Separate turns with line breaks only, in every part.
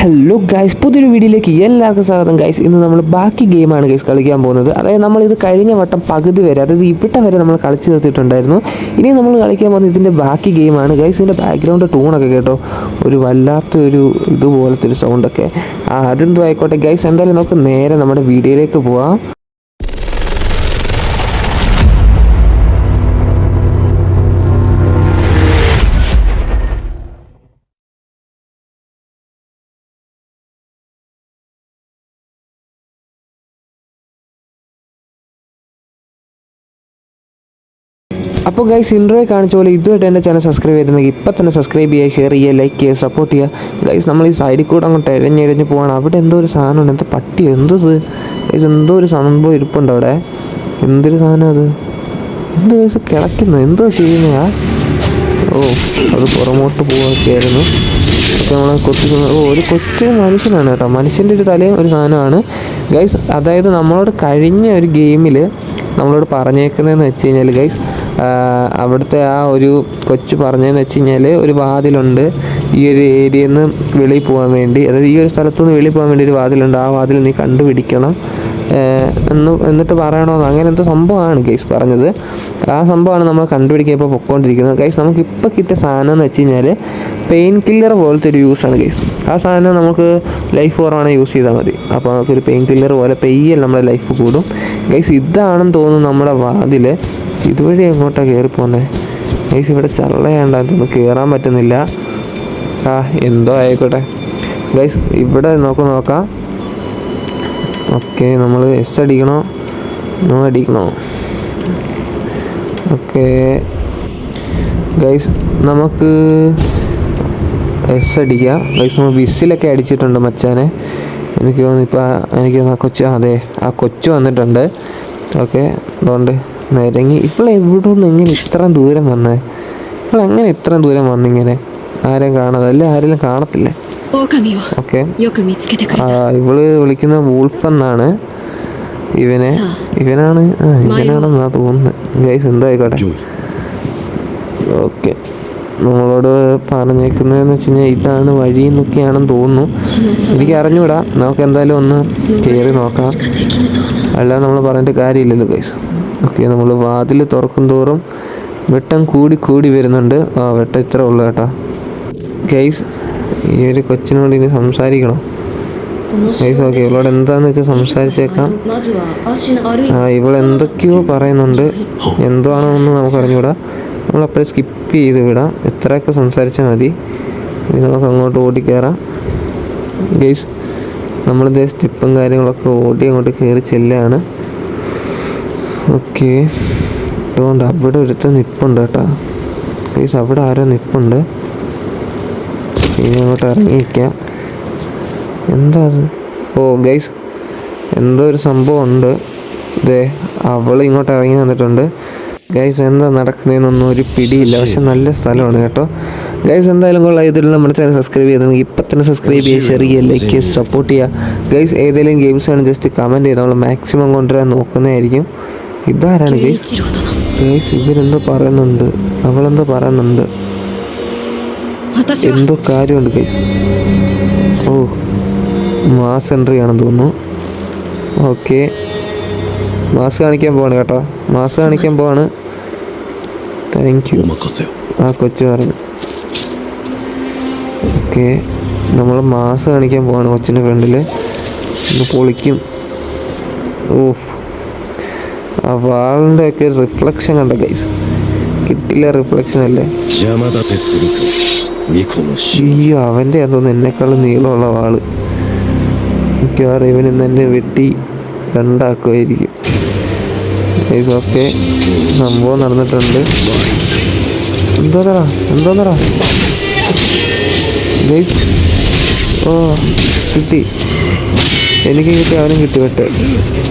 Hello guys, പുതിയൊരു വീഡിയോയിലേക്ക് എല്ലാവർക്കും സ്വാഗതം. ഗൈസ്, ഇന്ന് നമ്മൾ ബാക്കി ഗെയിമാണ് ഗൈസ് കളിക്കാൻ പോകുന്നത്. അതായത് നമ്മളിത് കഴിഞ്ഞ വട്ടം പകുതി വരെ, അതായത് ഇവിടെ വരെ നമ്മൾ കളിച്ച് നിർത്തിയിട്ടുണ്ടായിരുന്നു. ഇനി നമ്മൾ കളിക്കാൻ പോകുന്നത് ഇതിൻ്റെ ബാക്കി ഗെയിമാണ് ഗൈസ്. ഇതിൻ്റെ ബാക്ക്ഗ്രൗണ്ട് ടൂണൊക്കെ കേട്ടോ, ഒരു വല്ലാത്തൊരു ഇതുപോലത്തെ ഒരു സൗണ്ടൊക്കെ. അതെന്തോ ആയിക്കോട്ടെ ഗൈസ്, എന്തായാലും നമുക്ക് നേരെ നമ്മുടെ വീഡിയോയിലേക്ക് പോവാം. അപ്പോൾ ഗൈസ്, ഇൻട്രോയിൽ കാണിച്ച പോലെ ഇതുമായിട്ട് എൻ്റെ ചാനൽ സബ്സ്ക്രൈബ് ചെയ്തിട്ടുണ്ടെങ്കിൽ ഇപ്പം തന്നെ സബ്സ്ക്രൈബ് ചെയ്യുക, ഷെയർ ചെയ്യുക, ലൈക്ക് ചെയ്യുക, സപ്പോർട്ട് ചെയ്യുക. ഗൈസ്, നമ്മൾ ഈ സൈഡിൽ കൂടെ അങ്ങോട്ട് ഇഴഞ്ഞിഴഞ്ഞ് പോവാണ്. അവിടെ എന്തോ ഒരു സാധനമുണ്ട്, എന്തോ പട്ടിയോ എന്തോ ഗൈസ്, എന്തോ ഒരു സംഭവം ഇരിപ്പുണ്ട് അവിടെ. എന്തൊരു സാധനം അത്? എന്തോ ഗൈസ് കിടക്കുന്നു, എന്തോ ചെയ്യുന്നതാ? ഓ, അത് പുറമോട്ട് പോവുകയായിരുന്നു. അപ്പോൾ നമ്മൾ ഒരു കൊച്ചു മനുഷ്യനാണ് കേട്ടോ. മനുഷ്യൻ്റെ ഒരു തലയും ഒരു സാധനമാണ് ഗൈസ്. അതായത് നമ്മളോട് കഴിഞ്ഞ ഒരു ഗെയിമിൽ നമ്മളോട് പറഞ്ഞേക്കുന്നതെന്ന് വെച്ച് കഴിഞ്ഞാൽ ഗൈസ്, അവിടുത്തെ ആ ഒരു കൊച്ചു പറഞ്ഞതെന്ന് വെച്ച് കഴിഞ്ഞാൽ ഒരു വാതിലുണ്ട് ഈ ഒരു ഏരിയയിൽ നിന്ന് വെളിയിൽ പോകാൻ വേണ്ടി. അതായത് ഈ ഒരു സ്ഥലത്തുനിന്ന് വെളിയിൽ പോകാൻ വേണ്ടി ഒരു വാതിലുണ്ട്, ആ വാതിൽ നീ കണ്ടുപിടിക്കണം എന്നിട്ട് പറയണമെന്ന്, അങ്ങനെ എന്തോ സംഭവമാണ് ഗൈസ് പറഞ്ഞത്. ആ സംഭവമാണ് നമ്മൾ കണ്ടുപിടിക്കാൻ ഇപ്പോൾ പൊയ്ക്കൊണ്ടിരിക്കുന്നത് ഗൈസ്. നമുക്കിപ്പോൾ കിട്ടിയ സാധനം എന്ന് വെച്ച് കഴിഞ്ഞാൽ പെയിൻ കില്ലർ പോലത്തെ ഒരു യൂസാണ് ഗൈസ്. ആ സാധനം നമുക്ക് ലൈഫ് കുറവാണെങ്കിൽ യൂസ് ചെയ്താൽ മതി. അപ്പോൾ നമുക്കൊരു പെയിൻ കില്ലർ പോലെ പെയ്യൽ നമ്മുടെ ലൈഫ് കൂടും ഗൈസ്. ഇതാണെന്ന് തോന്നുന്നു നമ്മുടെ വാതിൽ. ഇതുവഴി എങ്ങോട്ടാണ് കയറി പോകുന്നത് ഗൈസ്? ഇവിടെ ചള്ളയാണ്ടാന്ന് കയറാൻ പറ്റുന്നില്ല. എന്തോ ആയിക്കോട്ടെ ഗൈസ്, ഇവിടെ നോക്കാം. ഓക്കെ, നമ്മൾ എസ് അടിക്കണോ നോ അടിക്കണോ? ഓക്കെ ഗൈസ്, നമുക്ക് എസ് അടിക്കാം ഗൈസ്. നമ്മൾ വിസിലൊക്കെ അടിച്ചിട്ടുണ്ട് മച്ചാനെ. എനിക്ക് തോന്നുന്നു ഇപ്പോൾ അതെ, ആ കൊച്ചു വന്നിട്ടുണ്ട്. ഓക്കെ, അതുകൊണ്ട് നിരങ്ങി. എവിടെ നിന്ന് എങ്ങനെ ഇത്രയും ദൂരം വന്നേ? എങ്ങനെ ഇത്രയും ദൂരം വന്നിങ്ങനെ? ആരെയും കാണാതെ അല്ലേ? ആരെങ്കിലും കാണത്തില്ലേ? ഓക്കെ, ഇവള് വിളിക്കുന്ന വൂൾഫ് എന്നാണ്. ഇവനാണെന്നാ തോന്നുന്നത് ഗൈസ്. എന്തോ ആയിക്കോട്ടെ. ഓക്കെ, നമ്മളോട് പറഞ്ഞേക്കുന്നതെന്ന് വെച്ച് കഴിഞ്ഞാൽ ഇതാണ് വഴി എന്നൊക്കെയാണെന്ന് തോന്നുന്നു. എനിക്ക് അറിഞ്ഞൂടാ. നമുക്ക് എന്തായാലും ഒന്ന് കയറി നോക്കാം, അല്ലാതെ നമ്മൾ പറഞ്ഞിട്ട് കാര്യമില്ലല്ലോ ഗൈസ്. ഓക്കെ, നമ്മൾ വാതിൽ തുറക്കും തോറും വെട്ടം കൂടി വരുന്നുണ്ട്. വെട്ടം ഇത്ര ഉള്ളു കേട്ടോ ഗൈസ്. ഈ ഒരു കൊച്ചിനോട് ഇനി സംസാരിക്കണോ ഗൈസ്? ഓക്കെ, ഇവളോട് എന്താന്ന് വെച്ചാൽ സംസാരിച്ചേക്കാം. ഇവളെന്തൊക്കെയോ പറയുന്നുണ്ട്, എന്തോ ആണെന്നൊന്നും നമുക്ക് അറിഞ്ഞൂടാ. നമ്മളപ്പോഴേ സ്കിപ്പ് ചെയ്ത് വിടാം. എത്രയൊക്കെ സംസാരിച്ചാൽ മതി. ഇനി നമുക്ക് അങ്ങോട്ട് ഓടിക്കയറാം ഗൈസ്. നമ്മളിതേ സ്റ്റെപ്പും കാര്യങ്ങളൊക്കെ ഓടി അങ്ങോട്ട് കയറി ചെല്ലുകയാണ്. ഓക്കെ, അതുകൊണ്ട് അവിടെ ഒരുത്തൻ നിൽപ്പുണ്ട് കേട്ടോ ഗൈസ്. അവിടെ ആരോ നിൽപ്പുണ്ട്. ഇനി അങ്ങോട്ട് ഇറങ്ങിയിരിക്കാം. എന്താ അത്? ഓ ഗൈസ്, എന്തോ ഒരു സംഭവം ഉണ്ട്. ഇതേ അവൾ ഇങ്ങോട്ട് ഇറങ്ങി വന്നിട്ടുണ്ട് ഗൈസ്. എന്താ നടക്കുന്നതെന്നൊന്നും ഒരു പിടിയില്ല, പക്ഷെ നല്ല സ്ഥലമാണ് കേട്ടോ ഗൈസ്. എന്തായാലും കൊള്ളാം. ഇതിൽ നമ്മുടെ ചാനൽ സബ്സ്ക്രൈബ് ചെയ്തെങ്കിൽ ഇപ്പം തന്നെ സബ്സ്ക്രൈബ് ചെയ്യുക, ഷെയർ ചെയ്യുക, ലൈക്ക് ചെയ്യുക, സപ്പോർട്ട് ചെയ്യുക ഗൈസ്. ഏതെങ്കിലും ഗെയിംസാണ് ജസ്റ്റ് കമൻറ്റ് ചെയ്ത് നമ്മൾ മാക്സിമം കൊണ്ടുവരാൻ നോക്കുന്നതായിരിക്കും. ഇതാരാണ് ഗൈസ്? ഇവരെന്തോ പറയുന്നുണ്ട്, അവളെന്തോ പറയുന്നുണ്ട്, എന്തോ കാര്യമുണ്ട് ഗൈസ്. ഓ, മാസ് എൻട്രി ആണെന്ന് തോന്നുന്നു. ഓക്കെ, മാസ് കാണിക്കാൻ പോവാണ് കേട്ടോ, മാസ് കാണിക്കാൻ പോവാണ്. താങ്ക് യു ആ കൊച്ചു പറഞ്ഞു. ഓക്കെ, നമ്മൾ മാസ് കാണിക്കാൻ പോവാണ് കൊച്ചിൻ്റെ ഫ്രണ്ടിൽ. ഒന്ന് പൊളിക്കും. ഓഫ്, ആ വാളിൻ്റെ ഒക്കെ റിഫ്ലക്ഷൻ കണ്ട ഗൈസ്, കിട്ടില്ല റിഫ്ലക്ഷൻ അല്ലേ? അയ്യോ, അവൻ്റെ എന്തോന്ന് എന്നെക്കാളും നീളമുള്ള വാള്. മിക്കവാറും ഇവനിന്ന് എന്നെ വെട്ടി രണ്ടാക്കുമായിരിക്കും ഗൈസ്. ഓക്കെ, സംഭവം നടന്നിട്ടുണ്ട്. എന്തോന്നറാ ഗൈസ്? ഓ, കിട്ടി, എനിക്ക് കിട്ടി, അവനും കിട്ടി വെട്ട്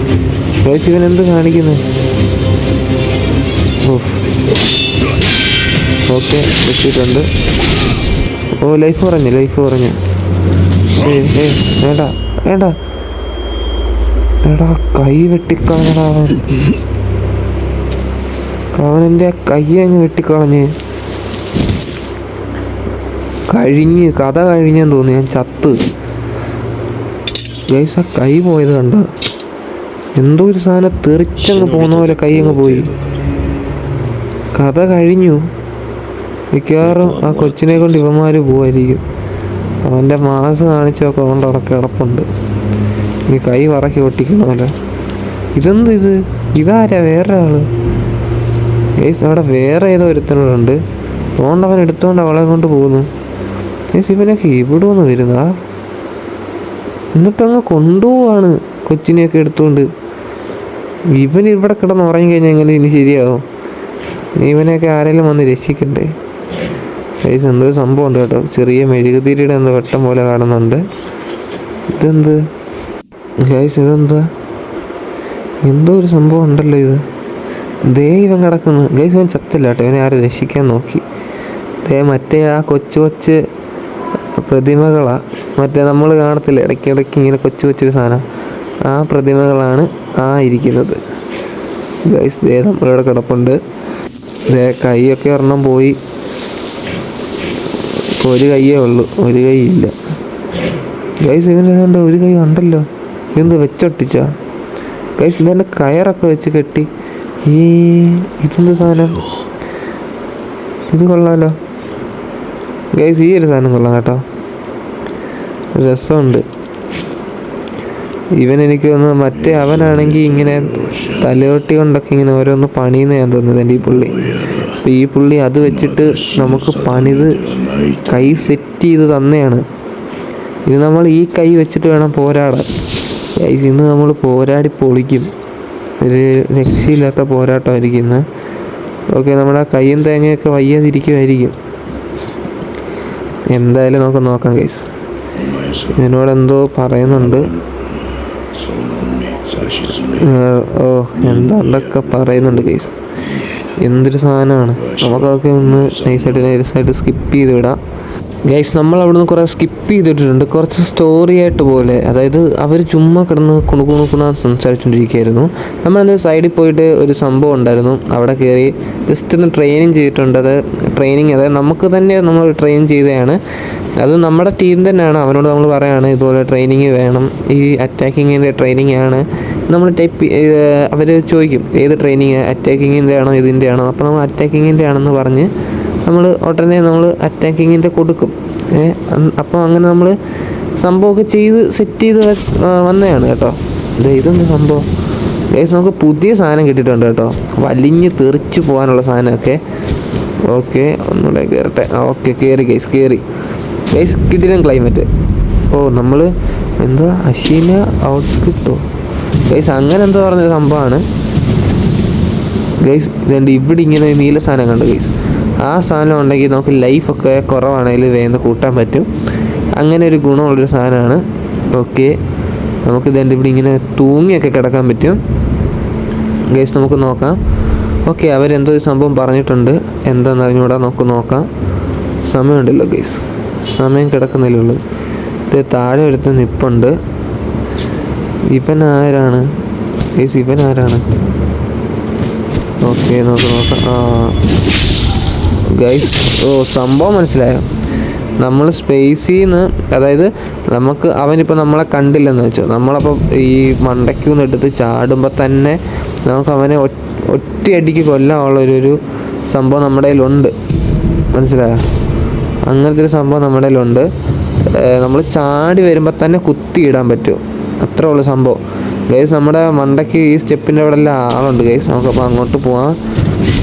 ഗൈസ്. ഇവൻ എന്ത് കാണിക്കുന്നത്? ഓക്കെ, കിട്ടിയിട്ടുണ്ട്. ഓ, ലൈഫ് പറഞ്ഞു. വേണ്ട എടാ, കൈ വെട്ടിക്കളഞ്ഞടാ അവനെൻ്റെ ആ കൈ അങ്ങ് വെട്ടിക്കളഞ്ഞ്. കഥ കഴിഞ്ഞെന്ന് തോന്നി. ഞാൻ ചത്ത്. ഗൈസ് ആ കൈ പോയത് കണ്ടോ? എന്തോ ഒരു സാധനം തെറിച്ചങ്ങ് പോകുന്ന പോലെ കൈ അങ്ങ് പോയി. കഥ കഴിഞ്ഞു. മിക്കവാറും ആ കൊച്ചിനെ കൊണ്ട് ഇവന്മാർ പോവായിരിക്കും. അവൻ്റെ മാസ് കാണിച്ചൊക്കെ കൊണ്ട് അവിടെ കിടപ്പുണ്ട്. ഇനി കൈ വറക്കി ഒട്ടിക്കണമല്ലോ. ഇതെന്ത് ഇത്? ഇതാരാ? വേറെ ആള്. ഗൈസ് അവിടെ വേറെ ഏതോ ഒരുത്തനോടുണ്ട്. അതുകൊണ്ട് അവൻ എടുത്തുകൊണ്ട് അവളെ കൊണ്ട് പോകുന്നു. ഗൈസ് ഇവനൊക്കെ ഇവിടെ ഒന്ന് വരുന്നതാ. എന്നിട്ടങ്ങ് കൊണ്ടുപോവാണ് കൊച്ചിനെയൊക്കെ എടുത്തുകൊണ്ട്. ഇവൻ ഇവിടെ കിടന്ന് ഉറങ്ങിക്കഴിഞ്ഞാൽ എങ്ങനെ ഇനി ശരിയാവും? ഇവനെയൊക്കെ ആരെങ്കിലും വന്ന് രക്ഷിക്കണ്ടേ? ഗൈസ് എന്തോ സംഭവം ഉണ്ട് കേട്ടോ. ചെറിയ മെഴുകുതിരിയുടെ എന്തോ വെട്ടം പോലെ കാണുന്നുണ്ട്. ഇതെന്ത് ഗൈസ്? ഇതെന്താ? എന്തോ ഒരു സംഭവം ഉണ്ടല്ലോ ഇത്. ദേ ഇവൻ കിടക്കുന്നു. ഗൈസ് ഇവൻ ചത്തില്ല കേട്ടോ. ഇവനെ ആരും രക്ഷിക്കാൻ നോക്കി. ദേ മറ്റേ ആ കൊച്ചു പ്രതിമകളാണ്. മറ്റേ നമ്മൾ കാണത്തില്ല ഇടയ്ക്കിടയ്ക്ക് ഇങ്ങനെ കൊച്ചൊരു സാധനം. ആ പ്രതിമകളാണ് ഇരിക്കുന്നത്. ഗൈസ് ദേ നമ്മളിവിടെ കിടപ്പുണ്ട്. ദേ കൈയൊക്കെ ഒരെണ്ണം പോയി. ഇപ്പോൾ ഒരു കൈയേ ഉള്ളൂ, ഒരു കൈ ഇല്ല. ഗൈസ് ഇവൻ്റെ ഒരു കൈ ഉണ്ടല്ലോ. ഇതെന്ത് വെച്ചൊട്ടിച്ചാ? ഗൈസ് ഇതെന്നെ കയറൊക്കെ വെച്ച് കെട്ടി. ഇതെന്ത് സാധനം? ഇത് കൊള്ളാമല്ലോ ഗൈസ്. ഈ ഒരു സാധനം കൊള്ളാം കേട്ടോ, രസമുണ്ട്. എനിക്ക് തോന്നുന്നു മറ്റേ അവനാണെങ്കിൽ ഇങ്ങനെ തലയോട്ടി കൊണ്ടൊക്കെ ഇങ്ങനെ ഓരോന്ന് പണിയെന്ന് ഞാൻ തോന്നുന്നത് എൻ്റെ ഈ പുള്ളി. അപ്പോൾ ഈ പുള്ളി അത് വെച്ചിട്ട് നമുക്ക് പണിത് കൈ സെറ്റ് ചെയ്ത് തന്നെയാണ്. ഇത് നമ്മൾ ഈ കൈ വെച്ചിട്ട് വേണം പോരാടാൻ. ഗൈസ് ഇന്ന് നമ്മൾ പോരാടി പൊളിക്കും. ഒരു രക്ഷയില്ലാത്ത പോരാട്ടമായിരിക്കും ഇന്ന്. ഓക്കെ, നമ്മുടെ കൈയും തേങ്ങയൊക്കെ വയ്യാതിരിക്കുമായിരിക്കും. എന്തായാലും നമുക്ക് നോക്കാം ഗൈസ്. എന്നോട് എന്തോ പറയുന്നുണ്ട്. എന്താണ്ടൊക്കെ പറയുന്നുണ്ട് ഗൈസ്. എന്തൊരു സാധനമാണ്. നമുക്കൊക്കെ ഒന്ന് നൈസായിട്ട് സ്കിപ്പ് ചെയ്ത് വിടാം ഗൈസ്. നമ്മൾ അവിടുന്ന് കുറേ സ്കിപ്പ് ചെയ്തിട്ടുണ്ട്. കുറച്ച് സ്റ്റോറി ആയിട്ട് പോലെ. അതായത് അവർ ചുമ്മാ കിടന്ന് കുണുക്കുണ സംസാരിച്ചുകൊണ്ടിരിക്കുകയായിരുന്നു. നമ്മളെന്ത് സൈഡിൽ പോയിട്ട് ഒരു സംഭവം ഉണ്ടായിരുന്നു. അവിടെ കയറി ജസ്റ്റ് ഒന്ന് ട്രെയിനിങ് ചെയ്തിട്ടുണ്ട്. അതായത് നമുക്ക് തന്നെ നമ്മൾ ട്രെയിൻ ചെയ്തതാണ്. അത് നമ്മുടെ ടീം തന്നെയാണ്. അവനോട് നമ്മൾ പറയുകയാണ് ഇതുപോലെ ട്രെയിനിങ് വേണം, ഈ അറ്റാക്കിങ്ങിൻ്റെ ട്രെയിനിങ് ആണ് നമ്മൾ അവർ ചോദിക്കും ഏത് ട്രെയിനിങ്, അറ്റാക്കിങ്ങിൻ്റെ ആണോ ഇതിൻ്റെ ആണോ? അപ്പോൾ നമ്മൾ അറ്റാക്കിങ്ങിൻ്റെ ആണെന്ന് പറഞ്ഞ് നമ്മൾ ഉടനെ നമ്മൾ അറ്റാക്കിങ്ങിൻ്റെ കൊടുക്കും. അപ്പോൾ അങ്ങനെ നമ്മൾ സംഭവമൊക്കെ ചെയ്ത് സെറ്റ് ചെയ്ത് വന്നതാണ് കേട്ടോ. ഇതെന്ത് സംഭവം ഗൈസ്? നമുക്ക് പുതിയ സാധനം കിട്ടിയിട്ടുണ്ട് കേട്ടോ, വലിഞ്ഞ് തെറിച്ച് പോകാനുള്ള സാധനമൊക്കെ. ഓക്കെ, ഒന്നുകൂടെ കയറട്ടെ. ഓക്കെ, കയറി ഗൈസ് കിട്ടിയില്ല ക്ലൈമറ്റ്. നമ്മൾ എന്തോ അഷീന ഔട്ട്സ്ക്രിപ്റ്റോ ഗൈസ് അങ്ങനെ എന്തോ പറഞ്ഞൊരു സംഭവമാണ് ഗൈസ്. ഇതുണ്ട് ഇവിടെ ഇങ്ങനെ നീല സാധനം കണ്ടു ഗൈസ്. ആ സാധനം ഉണ്ടെങ്കിൽ നമുക്ക് ലൈഫൊക്കെ കുറവാണെങ്കിൽ വേഗം കൂട്ടാൻ പറ്റും. അങ്ങനെ ഒരു ഗുണമുള്ളൊരു സാധനമാണ്. ഓക്കെ, നമുക്ക് ഇതുണ്ട് ഇവിടെ ഇങ്ങനെ തൂങ്ങിയൊക്കെ കിടക്കാൻ പറ്റും ഗൈസ്. നമുക്ക് നോക്കാം. ഓക്കെ, അവരെന്തോ ഒരു സംഭവം പറഞ്ഞിട്ടുണ്ട്. എന്താണെന്ന് അറിഞ്ഞൂടാ, നമുക്ക് നോക്കാം. സമയമുണ്ടല്ലോ ഗൈസ്, സമയം കിടക്കുന്നില്ലുള്ളൂ. ഇത് താഴെ എടുത്ത് നിപ്പുണ്ട്. ഇവൻ ആരാണ് ഗൈസ്? ഇവൻ ആരാണ്? ഓക്കെ, നോക്കാം ഗൈസ്. സംഭവം മനസ്സിലായോ? നമ്മൾ സ്പേസിൽ നിന്ന്, അതായത് അവനിപ്പോൾ നമ്മളെ കണ്ടില്ലെന്ന് വെച്ചോ, നമ്മളപ്പോൾ ഈ മണ്ടയ്ക്കൂന്ന് എടുത്ത് ചാടുമ്പോൾ തന്നെ നമുക്ക് അവനെ ഒറ്റയടിക്ക് കൊല്ലാനുള്ളൊരു സംഭവം നമ്മുടെ കയ്യിലുണ്ട്. മനസ്സിലായോ? അങ്ങനത്തെ ഒരു സംഭവം നമ്മുടെ കയ്യിലുണ്ട്. നമ്മൾ ചാടി വരുമ്പോൾ തന്നെ കുത്തിയിടാൻ പറ്റും. അത്രേ ഉള്ളൂ സംഭവം ഗൈസ്. നമ്മുടെ മണ്ടയ്ക്ക് ഈ സ്റ്റെപ്പിൻ്റെ അവിടെ എല്ലാം ആളുണ്ട് ഗൈസ്. നമുക്കപ്പോൾ അങ്ങോട്ട് പോകാൻ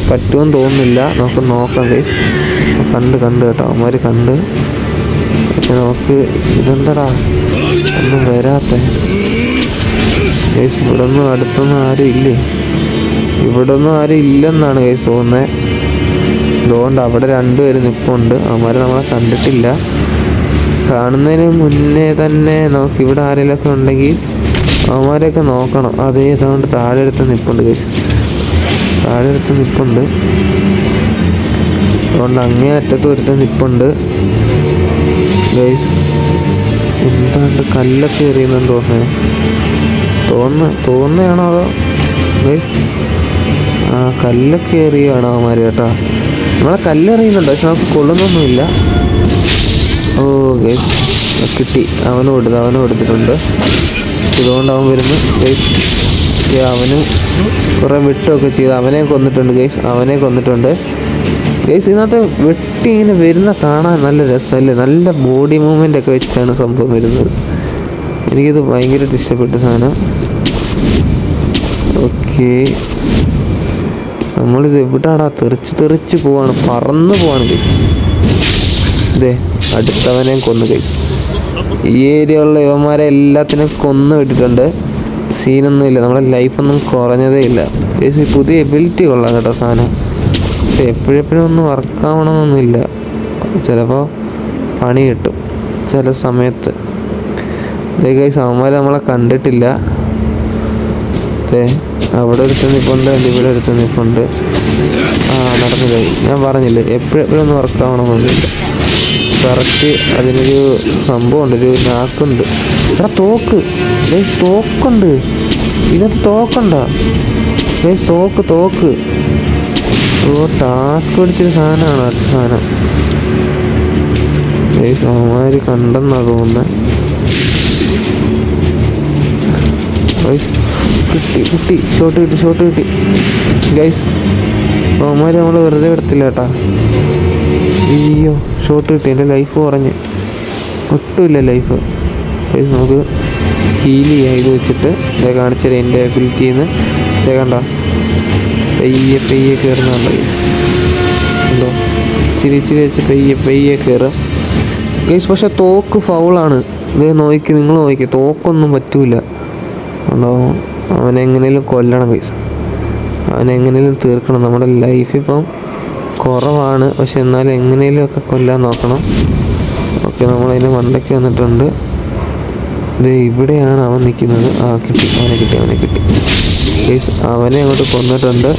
പറ്റുമെന്ന് തോന്നുന്നില്ല. നമുക്ക് നോക്കാം ഗൈസ്. കണ്ട് കേട്ടോ, അവന്മാർ കണ്ട്. പക്ഷെ നമുക്ക് ഇതെന്താടാ ഒന്നും വരാത്ത ഗൈസ്? ഇവിടൊന്നും അടുത്തൊന്നും ആരും ഇല്ലേ? ഇവിടൊന്നും ആരും ഇല്ലെന്നാണ് ഗൈസ് തോന്നുന്നത്. അതുകൊണ്ട് അവിടെ രണ്ടുപേരും നിൽപ്പുണ്ട്. അവന്മാർ നമ്മളെ കണ്ടിട്ടില്ല. കാണുന്നതിന് മുന്നേ തന്നെ നമുക്ക് ഇവിടെ ആരെങ്കിലുമൊക്കെ ഉണ്ടെങ്കിൽ അവന്മാരെയൊക്കെ നോക്കണം. അതുകൊണ്ട് താഴെ അടുത്ത് നിൽപ്പുണ്ട് ഗൈസ്. അതുകൊണ്ട് അങ്ങേ അറ്റത്ത് ഒരുത്ത നിൽപ്പുണ്ട് ഗൈസ്. എന്താണ്ട് കല്ലൊക്കെ എറിയുന്നെന്ന് തോന്നുകയാണോ അതോ ഗൈസ്? കല്ലൊക്കെ എറിയുകയാണോ അവന്മാർ കേട്ടോ? നമ്മളെ കല്ലെറിയുന്നുണ്ട്, പക്ഷെ നമുക്ക് കൊള്ളുന്നൊന്നുമില്ല. ഗൈസ് കിട്ടി, അവന് കൊടുത്തിട്ടുണ്ട്. ഇതുകൊണ്ട് അവൻ വരുന്നു ഗൈസ്. അവനും കുറേ വെട്ടുമൊക്കെ ചെയ്ത് അവനെ കൊന്നിട്ടുണ്ട് ഗൈസ്. ഗൈസ് ഇതിനകത്ത് വെട്ടി ഇങ്ങനെ വരുന്ന കാണാൻ നല്ല രസമല്ലേ, നല്ല ബോഡി മൂവ്മെൻ്റ് ഒക്കെ വെച്ചാണ് സംഭവം വരുന്നത്. എനിക്കിത് ഭയങ്കരമായിട്ട് ഇഷ്ടപ്പെട്ട സാധനം. ഓക്കെ, നമ്മളിത് എവിടാടാ തെറിച്ച് പോവാണ്, പറന്ന് പോവാണ് ഗൈസ്. ഇതേ അടുത്തവനെ കൊന്നു ഗൈസ്. ഈ ഏരിയയിലുള്ള യുവന്മാരെ എല്ലാത്തിനും കൊന്നു വിട്ടിട്ടുണ്ട്. സീനൊന്നുമില്ല, നമ്മുടെ ലൈഫൊന്നും കുറഞ്ഞതേ ഇല്ല ഗൈസ്. ഈ പുതിയ എബിലിറ്റി കൊള്ളാം കേട്ടോ സാധനം. പക്ഷെ എപ്പോഴെപ്പോഴും ഒന്നും വർക്കാവണമെന്നൊന്നുമില്ല, ചിലപ്പോൾ പണി കിട്ടും ചില സമയത്ത്. ഇതേ ഗൈസ് അവന്മാർ നമ്മളെ കണ്ടിട്ടില്ല. അവിടെ ഒരുത്തൻ നിൽപ്പുണ്ട്, ഇവിടെ ഒരുത്തൻ നിൽപ്പുണ്ട്. നടന്നു ഗൈസ്. ഞാൻ പറഞ്ഞില്ലേ എപ്പോഴെപ്പോഴും ഒന്നും വർക്കാവണമെന്നൊന്നുമില്ല. കറക്റ്റ് അതിനൊരു സംഭവമുണ്ട്, ഒരു നാക്കുണ്ട്. എടാ തോക്ക് ഗൈസ്, തോക്കുണ്ട് ഇതിനകത്ത്. തോക്കുണ്ടോ ഗൈസ്? തോക്ക്. ടാസ്ക് പിടിച്ചൊരു സാധനമാണ് സാധനം ഗൈസ്. അവന്മാര് കണ്ടെന്നാ തോന്നുന്നത്. കിട്ടി ഷോട്ട് കിട്ടി ഗൈസ്. അവന്മാര് നമ്മൾ വെറുതെ എടുത്തില്ല കേട്ടാ. അയ്യോ ഷോട്ട് കിട്ടി, എൻ്റെ ലൈഫ് കുറഞ്ഞ് ഒട്ടുമില്ല ലൈഫ് ഗൈസ്. നമുക്ക് ഹീൽ ചെയ്യാം ഇത് വെച്ചിട്ട്. ഇതേ കാണിച്ചുതരാം എൻ്റെ എബിലിറ്റിയിൽ നിന്ന്. ഇതേ കണ്ട പെയ്യെ കയറുന്നുണ്ട് ഗൈസ്. ഉണ്ടോ ഇച്ചിരി വെച്ച് പെയ്യെ കയറുക ഗൈസ്. പക്ഷെ തോക്ക് ഫൗളാണ്. ഇത് നിങ്ങൾ നോക്കി, തോക്കൊന്നും പറ്റൂല. ഉണ്ടോ അവനെങ്ങനെയും കൊല്ലണം ഗൈസ്, അവനെങ്ങനെയും തീർക്കണം. നമ്മുടെ ലൈഫ് ഇപ്പം കുറവാണ്, പക്ഷെ എന്നാലും എങ്ങനെയും ഒക്കെ കൊല്ലാൻ നോക്കണം. ഓക്കെ, നമ്മളതിന് മണ്ടയ്ക്ക് വന്നിട്ടുണ്ട്. ഇത് ഇവിടെയാണ് അവൻ നിൽക്കുന്നത്. അവനെ കിട്ടി ഗൈസ്. അവനെ അങ്ങോട്ട് കൊന്നിട്ടുണ്ട്.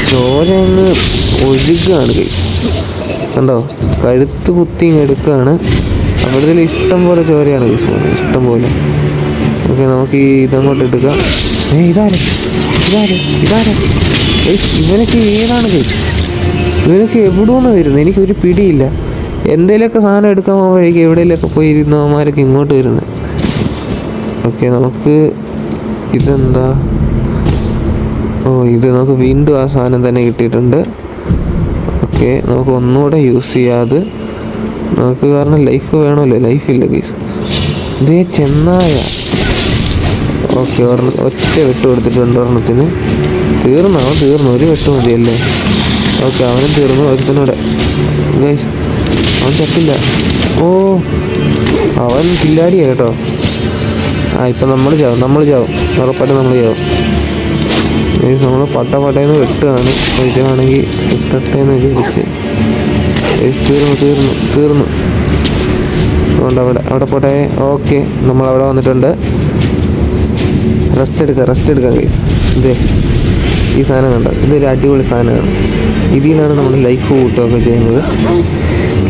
ചോര അങ്ങ് ഒഴുകാണ് ഗൈസ്. കണ്ടോ, കഴുത്ത് കുത്തി എടുക്കുകയാണ്. അവിടുത്തെ ഇഷ്ടം പോലെ ചോരയാണ് ഗൈസ് പോകുന്നത്, ഇഷ്ടം പോലെ. ഓക്കെ, നമുക്ക് ഈ ഇതങ്ങോട്ട് എടുക്കാം. ഇതാരെ ഗൈസ്? ഇവനൊക്കെ ഏതാണ് ഗൈസ്? ഇവനൊക്കെ എവിടുന്ന് വരുന്നത്? എനിക്കൊരു പിടിയില്ല. എന്തെങ്കിലുമൊക്കെ സാധനം എടുക്കാൻ പോകുമ്പോഴേക്കും എവിടെയെങ്കിലുമൊക്കെ പോയി ഇരുന്നവന്മാരൊക്കെ ഇങ്ങോട്ട് വരുന്നത്. ഓക്കെ, നമുക്ക് ഇതെന്താ? ഇത് നമുക്ക് വീണ്ടും ആ സാധനം തന്നെ കിട്ടിയിട്ടുണ്ട്. ഓക്കെ, നമുക്ക് ഒന്നുകൂടെ യൂസ് ചെയ്യാതെ നമുക്ക്, കാരണം ലൈഫ് വേണമല്ലോ, ലൈഫില്ല ഗൈസ്. ഇതേ ചെന്നായ. ഓക്കെ, ഒറ്റ വെട്ട് കൊടുത്തിട്ടുണ്ട് ഒരെണ്ണത്തിന്. തീർന്നു, ഒരു വെട്ട് മതിയല്ലേ. ഓക്കെ, അവനും തീർന്നു. ഒരുത്തനൂടെ ഗൈസ്, അവൻ ചത്തില്ല. അവൻ കില്ലാടിയാ കേട്ടോ. ഇപ്പം നമ്മൾ ചാവും, ഉറപ്പായിട്ട് നമ്മൾ ചാവും ഗൈസ്. നമ്മൾ പട്ടേന്ന് വെട്ടുകയാണ്. ഇതാണെങ്കിൽ ഇട്ടേന്ന് വിചാരിച്ച് ഗൈസ്. തീർന്നു. അതുകൊണ്ട് അവിടെ പോട്ടെ. ഓക്കെ, നമ്മളവിടെ വന്നിട്ടുണ്ട്. റെസ്റ്റ് എടുക്കാം ഗൈസ്. ഇതേ ഈ സാധനം കണ്ടോ, ഇതൊരു അടിപൊളി സാധനമാണ്. ഇതിലാണ് നമ്മൾ ലൈഫ് കൂട്ടുകയൊക്കെ ചെയ്യുന്നത്.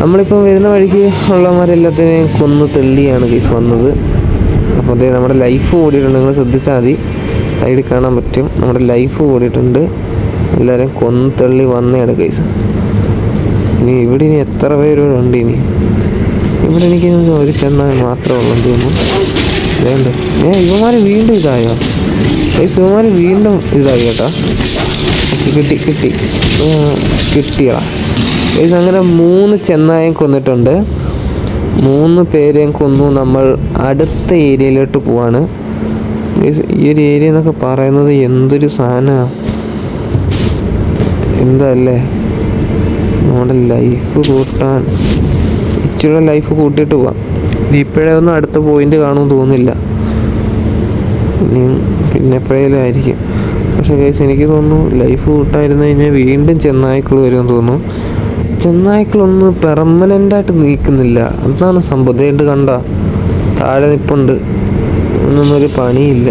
നമ്മളിപ്പോൾ വരുന്ന വഴിക്ക് ഉള്ളവന്മാരെല്ലാത്തിനെയും കൊന്നു തെള്ളിയാണ് ഗൈസ് വന്നത്. അപ്പോൾ അതേ നമ്മുടെ ലൈഫ് കൂടിയിട്ടുണ്ട്. നിങ്ങൾ ശ്രദ്ധിച്ചാൽ മതി, സൈഡിൽ കാണാൻ പറ്റും. നമ്മുടെ ലൈഫ് കൂടിയിട്ടുണ്ട്. എല്ലാവരെയും കൊന്നു തള്ളി വന്നതാണ് ഗൈസ്. ഇനി എത്ര പേരുണ്ട്? ഇവിടെ എനിക്ക് ഒരു ചെന്നായി മാത്രമേ ഉള്ളൂ തോന്നുന്നു. വേണ്ട, ഇവന്മാർ വീണ്ടും ഇതായോ ഗൈസ്? ഇവന്മാർ വീണ്ടും ഇതായി കേട്ടോ. കിട്ടിയടാ ഗൈസ്. അങ്ങനെ 3 ചെന്നായം കൊന്നിട്ടുണ്ട്. 3 പേരെയും കൊന്നു. നമ്മൾ അടുത്ത ഏരിയയിലോട്ട് പോവാണ് ഗൈസ്. ഈ ഒരു ഏരിയ എന്നൊക്കെ പറയുന്നത് എന്തൊരു സാധനമാണ്, എന്താ അല്ലേ? നമ്മുടെ ലൈഫ് കൂട്ടാൻ ഇച്ചിരി ലൈഫ് കൂട്ടിയിട്ട് പോവാം. ഇപ്പോഴേ ഒന്നും അടുത്ത പോയിന്റ് കാണുമെന്ന് തോന്നുന്നില്ല, പിന്നെ എപ്പോഴേലും ആയിരിക്കും. പക്ഷേ ഗൈസ് എനിക്ക് തോന്നുന്നു ലൈഫ് കൂട്ടായിരുന്നു കഴിഞ്ഞാൽ വീണ്ടും ചെന്നായ്ക്കൾ വരുമെന്ന് തോന്നുന്നു. ചെന്നായ്ക്കളൊന്നും പെർമനൻ്റായിട്ട് നീക്കുന്നില്ല, അതാണ് സംഭവം. ഇതായിട്ട് കണ്ട താഴെ നിൽപ്പുണ്ട്, ഒന്നൊരു പണിയില്ല.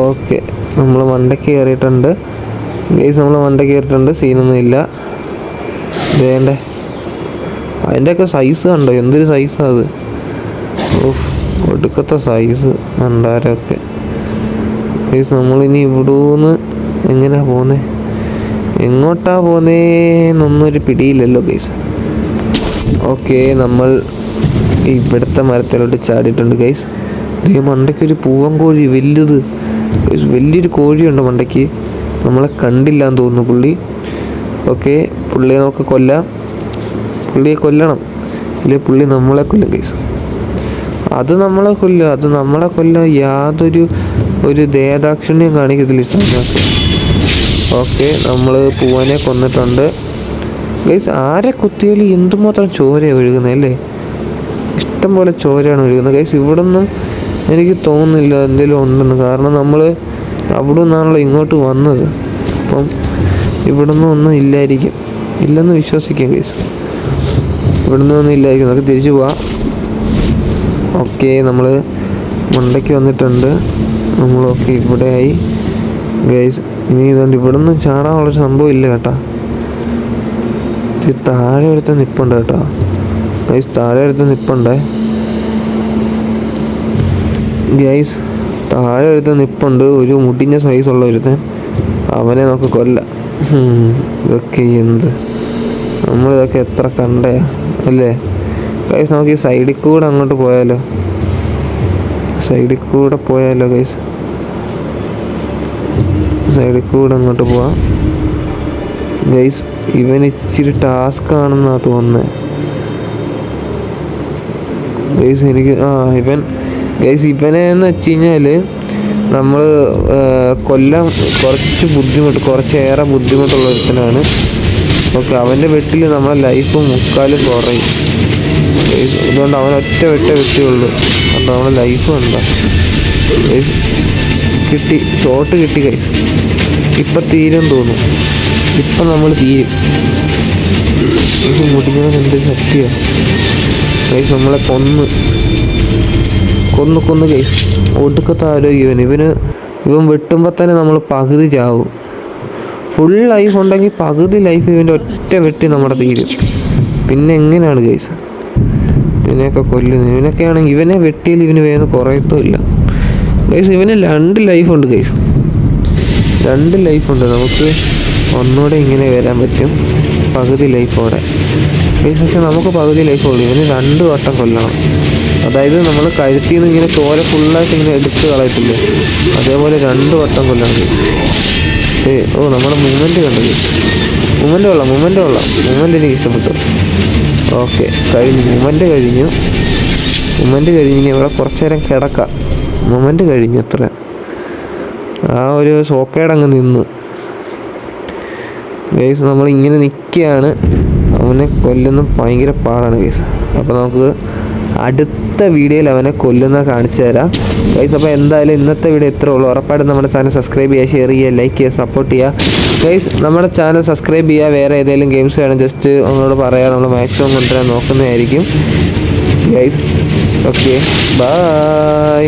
ഓക്കെ, നമ്മൾ മണ്ടയ്ക്ക് കയറിയിട്ടുണ്ട് ഗൈസ്. സീനൊന്നും ഇല്ല. വേണ്ടേ, അതിൻ്റെയൊക്കെ സൈസ് കണ്ടോ, എന്തൊരു സൈസാണ് അത്. ഒടുക്കത്തെ സൈസ് മണ്ടാരൊക്കെ ഗൈസ്. നമ്മളിനി ഇവിടുന്ന് എങ്ങനെയാ പോകുന്നത്, എങ്ങോട്ടാ പോകുന്നതെന്നൊന്നും ഒരു പിടിയില്ലല്ലോ ഗൈസ്. ഓക്കെ, നമ്മൾ ഇവിടുത്തെ മരത്തിലോട്ട് ചാടിയിട്ടുണ്ട് ഗൈസ്. ഈ മണ്ടയ്ക്കൊരു പൂവൻ കോഴി വലുത്, വലിയൊരു കോഴിയുണ്ട് മണ്ടയ്ക്ക്. നമ്മളെ കണ്ടില്ല എന്ന് തോന്നുന്നു പുള്ളി. ഓക്കെ, പുള്ളിയെ നമുക്ക് കൊല്ലാം. പുള്ളിയെ കൊല്ലണം, ഇല്ലേ പുള്ളി നമ്മളെ കൊല്ലും ഗൈസ്. അത് നമ്മളെ കൊല്ലും യാതൊരു ദയദാക്ഷിണ്യം കാണിക്കത്തില്ല ഈ സാധനമൊക്കെ. ഓക്കെ, നമ്മൾ പൂവനെ കൊന്നിട്ടുണ്ട് ഗൈസ്. ആരെ കുത്തിയാലും എന്തുമാത്രം ചോരയാണ് ഒഴുകുന്നത് അല്ലേ, ഇഷ്ടം പോലെ ചോരയാണ് ഒഴുകുന്നത് ഗൈസ്. ഇവിടെ നിന്നും എനിക്ക് തോന്നുന്നില്ല എന്തെങ്കിലും ഉണ്ടെന്ന്, കാരണം നമ്മൾ അവിടെ നിന്നാണല്ലോ ഇങ്ങോട്ട് വന്നത്. അപ്പം ഇവിടെ നിന്നും ഒന്നും ഇല്ലായിരിക്കും, ഇല്ലെന്ന് വിശ്വസിക്കാം ഗൈസ്. ഇവിടെ നിന്നൊന്നും ഇല്ലായിരിക്കും, നമുക്ക് തിരിച്ചു പോവാം. ഓക്കെ, നമ്മൾ മണ്ടയ്ക്ക് വന്നിട്ടുണ്ട്. നമ്മളൊക്കെ ഇവിടെ ആയി ഗൈസ്. ഇനി ഇതുകൊണ്ട് ഇവിടെ നിന്ന് ചാടാനുള്ളൊരു സംഭവം ഇല്ല കേട്ടോ. താഴെ എടുത്ത് നിൽപ്പുണ്ട് കേട്ടോ ഗൈസ്, താഴെ എടുത്ത് നിൽപ്പുണ്ടേ ഗൈസ്, താഴെ എടുത്ത് നിൽപ്പുണ്ട് ഒരു മുടിഞ്ഞ സൈസുള്ള ഒരുത്തൻ. അവനെ നമുക്ക് കൊല്ലാം. ഇതൊക്കെ നമ്മളിതൊക്കെ എത്ര കണ്ടേ അല്ലേ ഗൈസ്. നമുക്ക് ഈ സൈഡിൽ കൂടെ അങ്ങോട്ട് പോയാലോ, ഗൈസ്. സൈഡിൽ കൂടെ അങ്ങോട്ട് പോവാം ഗൈസ്. ഇവൻ ഇച്ചിരി ടാസ്ക് ആണെന്നാണ് തോന്നുന്നത് ഗൈസ് എനിക്ക്. ഇവനെ എന്ന് വെച്ച് കഴിഞ്ഞാൽ നമ്മൾ കൊല്ലാൻ കുറച്ചേറെ ബുദ്ധിമുട്ടുള്ള ഒരുത്തനാണ്. ഓക്കെ, അവൻ്റെ വെട്ടിൽ നമ്മളെ ലൈഫ് മുക്കാലും കുറയും ഗൈസ്. അതുകൊണ്ട് അവൻ ഒറ്റ വെട്ടിയുള്ളൂ. അപ്പോൾ നമ്മളെ ലൈഫ് എന്താ ഗൈസ്, ഷോട്ട് കിട്ടി ഗൈസ്. ഇപ്പം തീരും തോന്നും, ഇപ്പം നമ്മൾ തീരും. ഇത് മുടിഞ്ഞത് എന്തൊരു ശക്തിയാണ് ഗൈസ്. നമ്മളെ കൊന്ന് ഗൈസ്. ഒടുക്കത്തെ ആരോഗ്യം ഇവൻ വെട്ടുമ്പോൾ തന്നെ നമ്മൾ പകുതി ചാവും. ഫുൾ ലൈഫ് ഉണ്ടെങ്കിൽ പകുതി ലൈഫ് ഇവൻ്റെ ഒറ്റ വെട്ടി നമ്മുടെ തീരും. പിന്നെ എങ്ങനെയാണ് ഗൈസ് ഇതിനെയൊക്കെ കൊല്ലുന്നത്? ഇവനൊക്കെ ആണെങ്കിൽ ഇവനെ വെട്ടിയാൽ ഇവന് വേഗം കുറയത്തുമില്ല ഗൈസ്. ഇവന് 2 ലൈഫുണ്ട് ഗൈസ്, 2 ലൈഫുണ്ട്. നമുക്ക് ഒന്നുകൂടെ ഇങ്ങനെ വരാൻ പറ്റും, പകുതി ലൈഫോടെ ഗൈസ്. പക്ഷെ നമുക്ക് പകുതി ലൈഫുള്ളൂ, ഇവന് 2 വട്ടം കൊല്ലണം. അതായത് നമ്മൾ കഴുത്തിൽ നിന്ന് ഇങ്ങനെ ചോര ഫുള്ളായിട്ട് ഇങ്ങനെ എടുത്ത് കളയത്തില്ലേ, അതേപോലെ 2 വട്ടം കൊല്ലണം ഗൈസ്. നമ്മുടെ മൂവ്മെൻറ്റ് കണ്ടത്, മൂവ്മെൻറ്റ് എനിക്ക് ഇഷ്ടപ്പെട്ടു. ഓക്കെ, മൂവ്മെൻറ്റ് കഴിഞ്ഞു. ഇനി ഇവിടെ കുറച്ച് നേരം കിടക്കാം. മൂവ്മെൻറ്റ് കഴിഞ്ഞു, അത്ര ആ ഒരു സോക്കേടങ്ങ് നിന്നു ഗൈസ്. നമ്മളിങ്ങനെ നിൽക്കുകയാണ്, അവനെ കൊല്ലുന്ന ഭയങ്കര പാടാണ് ഗൈസ്. അപ്പോൾ നമുക്ക് അടുത്ത വീഡിയോയിൽ അവനെ കൊല്ലുന്ന കാണിച്ചു തരാം ഗൈസ്. അപ്പോൾ എന്തായാലും ഇന്നത്തെ വീഡിയോ ഇത്രേ ഉള്ളൂ. ഉറപ്പായിട്ടും നമ്മുടെ ചാനൽ സബ്സ്ക്രൈബ് ചെയ്യുക, ഷെയർ ചെയ്യുക, ലൈക്ക് ചെയ്യുക, സപ്പോർട്ട് ചെയ്യുക ഗൈസ്. നമ്മുടെ ചാനൽ സബ്സ്ക്രൈബ് ചെയ്യുക. വേറെ ഏതെങ്കിലും ഗെയിംസ് വേണം ജസ്റ്റ് നമ്മളോട് പറയാം, നമ്മൾ മാക്സിമം കൊണ്ടുവരാൻ നോക്കുന്നതായിരിക്കും ഗൈസ്. Okay, by.